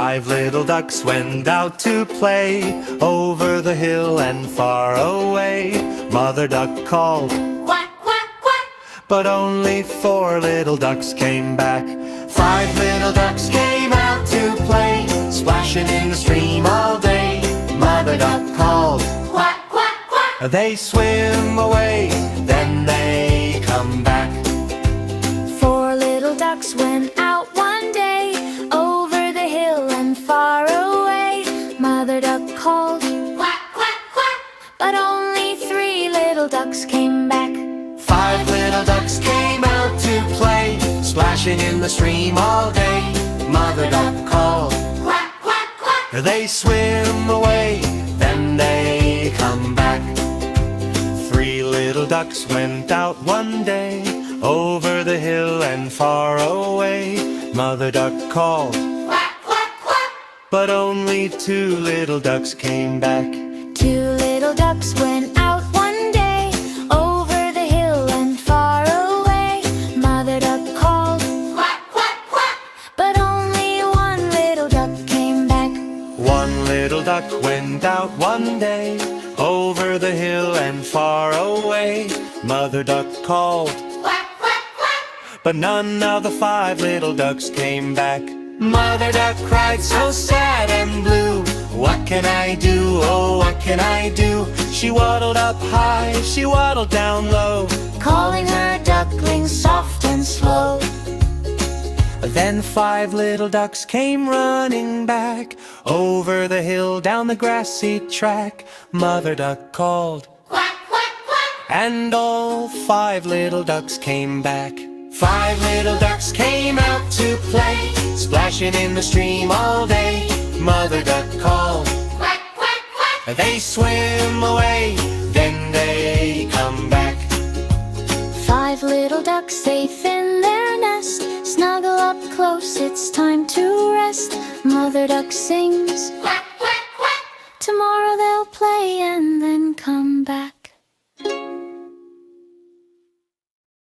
Five little ducks went out to play over the hill and far away. Mother duck called, quack, quack, quack. but only four little ducks came back. Five little ducks came out to play, splashing in the stream all day. Mother duck called, Quack, quack, quack. they swim away, then they come back. Four little ducks went out one day over the hill and far away. Mother duck called, quack, quack, quack. But only three little ducks came back. Five little ducks came out to play, splashing in the stream all day. Mother duck called, Quack, quack, quack. they swim away, then they come back. Three little ducks went out one day over the hill and far away. Mother duck called, Quack, quack, quack. but only two little ducks came back. Two little ducks went out one day over the hill and far away. Mother duck called, Quack, quack, quack. But only one little duck came back. One little duck went out one day over the hill and far away. Mother duck called, Quack, quack, quack. but none of the five little ducks came back. Mother duck cried so sad and blue. What can I do? Oh, what can I do? She waddled up high, she waddled down low, Calling her ducklings soft and slow. then five little ducks came running back over the hill, down the grassy track. Mother duck called, Quack, quack, quack. and all five little ducks came back. Five little ducks came out to play, splashing in the stream all day. Mother duck called, Quack, quack, quack. they swim away, then they come back. Five little ducks safe in their nest, snuggle up close, it's time to rest. Mother duck sings, Quack, quack, quack. Tomorrow they'll play and then come back.